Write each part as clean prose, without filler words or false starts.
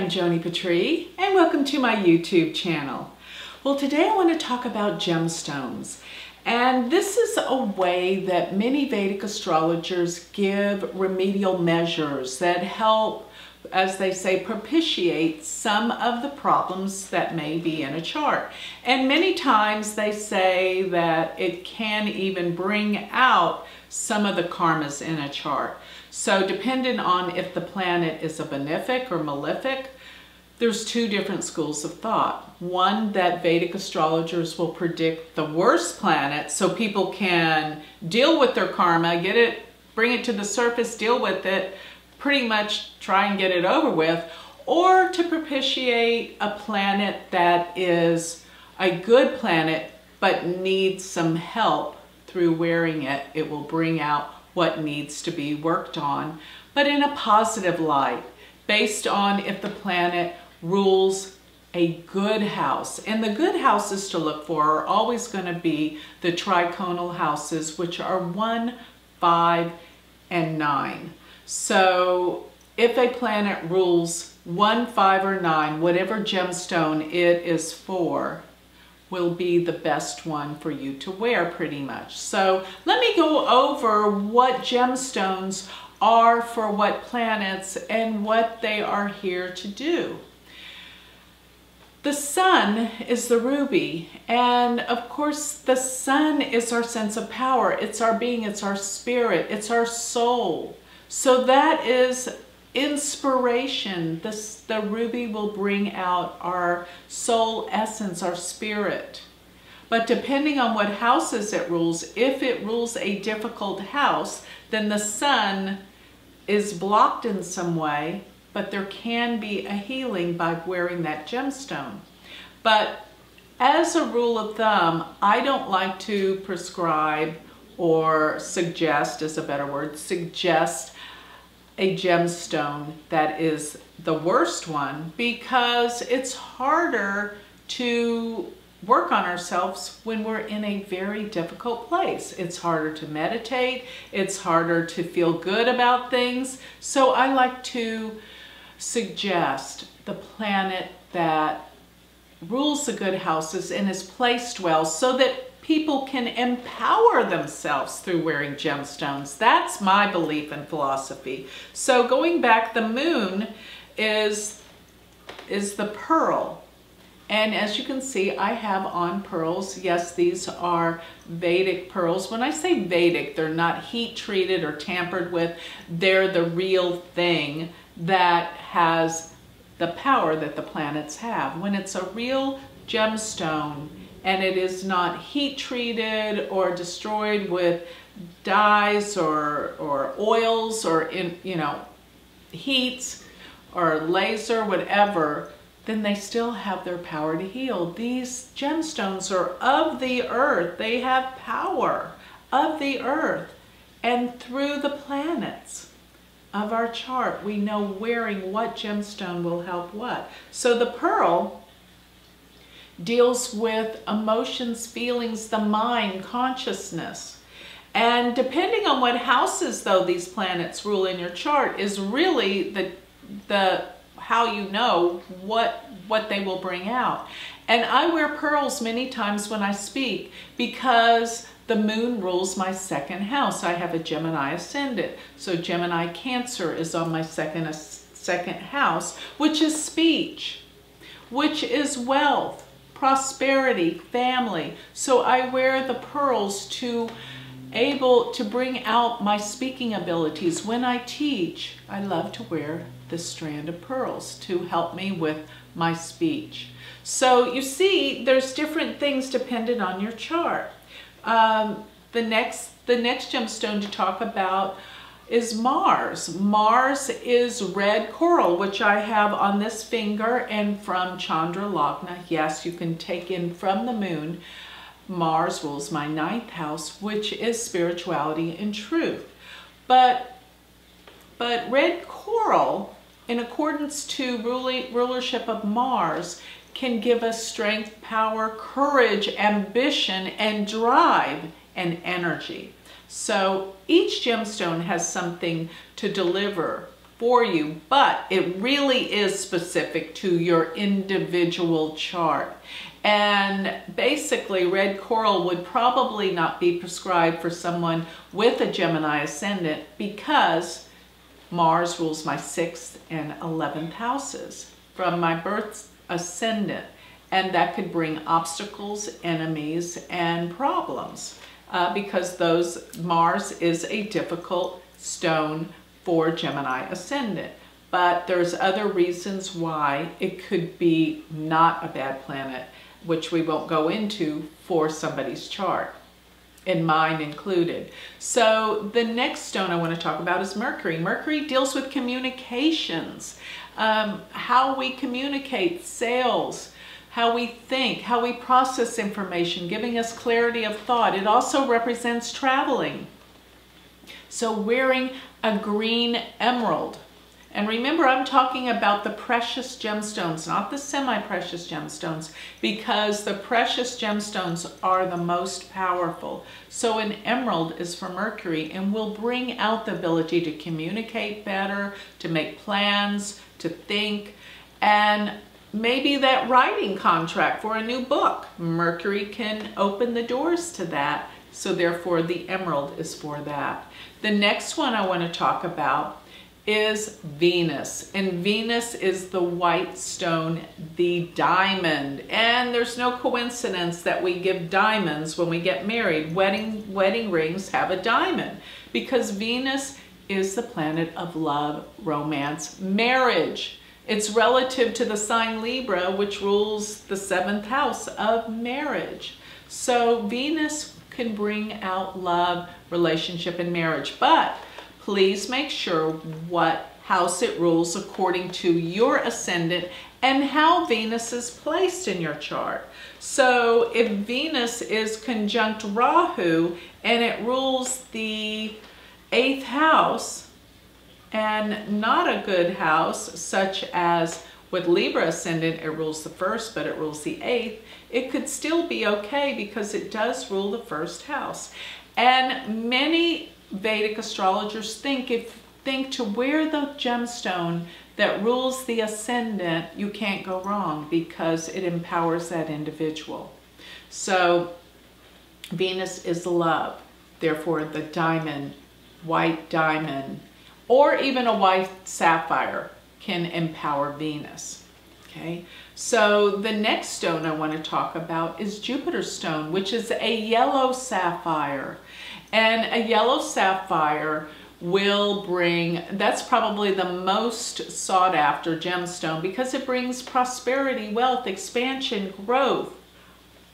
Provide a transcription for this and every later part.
I'm Joni Patrie, and welcome to my YouTube channel. Well, today I want to talk about gemstones. And this is a way that many Vedic astrologers give remedial measures that help, as they say, propitiate some of the problems that may be in a chart. And many times they say that it can even bring out some of the karmas in a chart. So depending on if the planet is a benefic or malefic, there's two different schools of thought. One, that Vedic astrologers will predict the worst planet so people can deal with their karma, get it, bring it to the surface, deal with it, pretty much try and get it over with, or to propitiate a planet that is a good planet but needs some help through wearing it. It will bring out what needs to be worked on, but in a positive light, based on if the planet rules a good house. And the good houses to look for are always going to be the triconal houses, which are 1, 5, and 9. So if a planet rules 1, 5, or 9, whatever gemstone it is for will be the best one for you to wear pretty much. So let me go over what gemstones are for what planets and what they are here to do. The sun is the ruby, and of course the sun is our sense of power. It's our being, it's our spirit, it's our soul. So that is inspiration. The ruby will bring out our soul essence, our spirit. But depending on what houses it rules, if it rules a difficult house, then the sun is blocked in some way, but there can be a healing by wearing that gemstone. But as a rule of thumb, I don't like to prescribe or suggest, is a better word, suggest a gemstone that is the worst one, because it's harder to work on ourselves when we're in a very difficult place. It's harder to meditate, it's harder to feel good about things. So I like to suggest the planet that rules the good houses and is placed well so that people can empower themselves through wearing gemstones. That's my belief and philosophy. So going back, the moon is the pearl. And as you can see, I have on pearls. Yes, these are Vedic pearls. When I say Vedic, they're not heat treated or tampered with. They're the real thing that has the power that the planets have. When it's a real gemstone, and it is not heat treated or destroyed with dyes or oils or heats or laser, whatever, then they still have their power to heal. These gemstones are of the earth. They have power of the earth. And through the planets of our chart, we know wearing what gemstone will help what. So the pearl deals with emotions, feelings, the mind, consciousness. And depending on what houses, though, these planets rule in your chart is really the how you know what they will bring out. And I wear pearls many times when I speak because the moon rules my second house. I have a Gemini ascendant. So Gemini Cancer is on my second house, which is speech, which is wealth, prosperity, family. So I wear the pearls to bring out my speaking abilities. When I teach, I love to wear this strand of pearls to help me with my speech. So you see, there's different things dependent on your chart. The next gemstone to talk about is Mars. Mars is red coral, which I have on this finger, and from Chandra Lagna. Yes, you can take in from the moon. Mars rules my 9th house, which is spirituality and truth. But red coral, in accordance to rulership of Mars, can give us strength, power, courage, ambition, and drive and energy. So each gemstone has something to deliver for you, but it really is specific to your individual chart. And basically, red coral would probably not be prescribed for someone with a Gemini ascendant because Mars rules my 6th and 11th houses from my birth ascendant. And that could bring obstacles, enemies, and problems because Mars is a difficult stone for Gemini ascendant. But there's other reasons why it could be not a bad planet, which we won't go into for somebody's chart, and mine included. So the next stone I want to talk about is Mercury. Mercury deals with communications, how we communicate, sales, how we think, how we process information, giving us clarity of thought. It also represents traveling. So wearing a green emerald. And remember, I'm talking about the precious gemstones, not the semi-precious gemstones, because the precious gemstones are the most powerful. So an emerald is for Mercury and will bring out the ability to communicate better, to make plans, to think, and maybe that writing contract for a new book. Mercury can open the doors to that, so therefore the emerald is for that. The next one I want to talk about is Venus, and Venus is the white stone, the diamond. And there's no coincidence that we give diamonds when we get married. Wedding rings have a diamond because Venus is the planet of love, romance, marriage. It's relative to the sign Libra, which rules the 7th house of marriage. So Venus can bring out love, relationship, and marriage, but please make sure what house it rules according to your ascendant and how Venus is placed in your chart. So if Venus is conjunct Rahu and it rules the 8th house and not a good house, such as with Libra ascendant, it rules the 1st, but it rules the 8th, it could still be okay because it does rule the 1st house. And many Vedic astrologers think to wear the gemstone that rules the ascendant, you can't go wrong because it empowers that individual. So Venus is love, therefore the diamond, white diamond, or even a white sapphire can empower Venus. Okay, so the next stone I want to talk about is Jupiter stone, which is a yellow sapphire. And a yellow sapphire will bring, that's probably the most sought after gemstone because it brings prosperity, wealth, expansion, growth,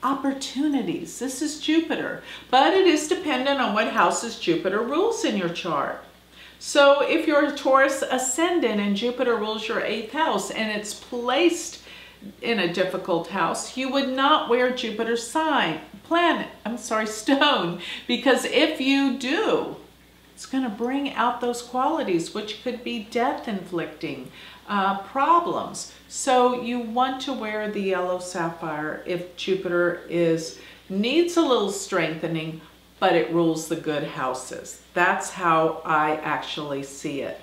opportunities. This is Jupiter, but it is dependent on what houses Jupiter rules in your chart. So if you're a Taurus ascendant and Jupiter rules your 8th house and it's placed in a difficult house, you would not wear Jupiter's stone, because if you do, it's going to bring out those qualities, which could be death-inflicting problems. So you want to wear the yellow sapphire if Jupiter needs a little strengthening, but it rules the good houses. That's how I actually see it.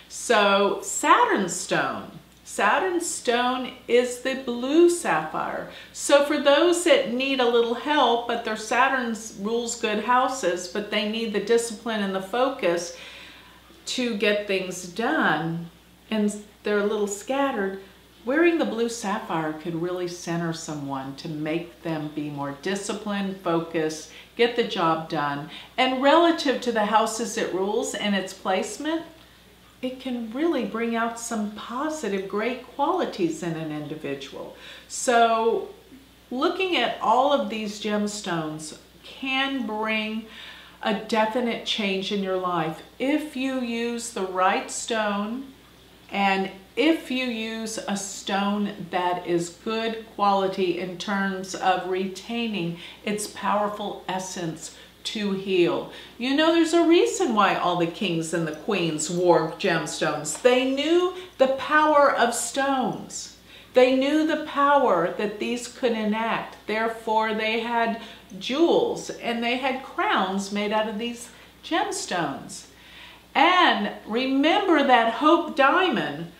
So Saturn stone. Saturn stone is the blue sapphire. So for those that need a little help, but their Saturn rules good houses, but they need the discipline and the focus to get things done, and they're a little scattered, wearing the blue sapphire could really center someone to make them be more disciplined, focused, get the job done. And relative to the houses it rules and its placement, it can really bring out some positive, great qualities in an individual. So looking at all of these gemstones can bring a definite change in your life if you use the right stone and if you use a stone that is good quality in terms of retaining its powerful essence to heal. You know, there's a reason why all the kings and the queens wore gemstones. They knew the power of stones. They knew the power that these could enact. Therefore, they had jewels and they had crowns made out of these gemstones. And remember that Hope Diamond,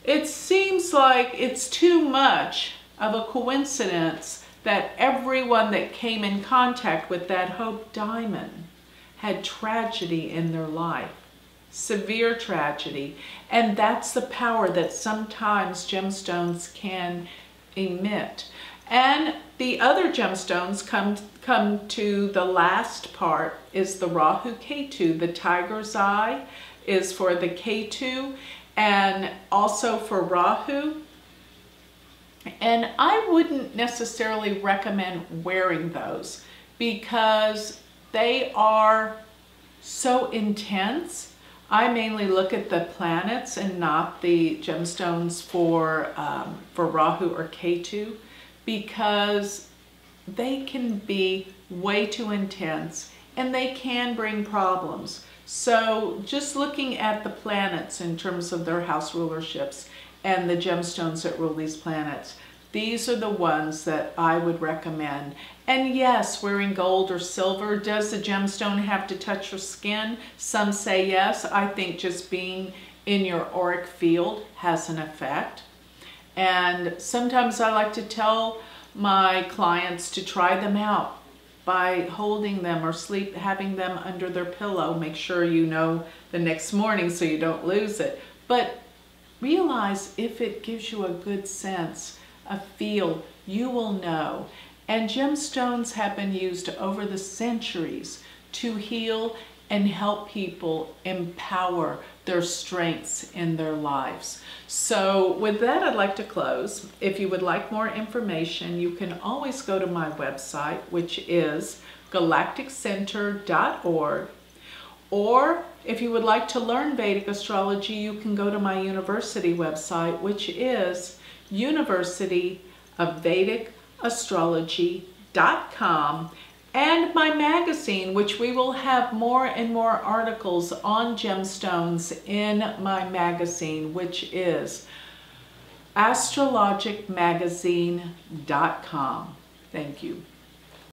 it seems like it's too much of a coincidence that everyone that came in contact with that Hope Diamond had tragedy in their life, severe tragedy. And that's the power that sometimes gemstones can emit. And the other gemstones come to the last part is the Rahu Ketu. The tiger's eye is for the Ketu and also for Rahu. And I wouldn't necessarily recommend wearing those because they are so intense. I mainly look at the planets and not the gemstones for Rahu or Ketu, because they can be way too intense and they can bring problems. So just looking at the planets in terms of their house rulerships and the gemstones that rule these planets, these are the ones that I would recommend. And yes, wearing gold or silver, does the gemstone have to touch your skin? Some say yes. I think just being in your auric field has an effect. And sometimes I like to tell my clients to try them out by holding them or having them under their pillow. Make sure you know the next morning so you don't lose it. But realize if it gives you a good sense, a feel, you will know. And gemstones have been used over the centuries to heal and help people empower their strengths in their lives. So with that, I'd like to close. If you would like more information, you can always go to my website, which is galacticcenter.org. Or if you would like to learn Vedic astrology, you can go to my university website, which is universityofvedicastrology.com, and my magazine, which we will have more and more articles on gemstones in my magazine, which is astrologicmagazine.com. Thank you.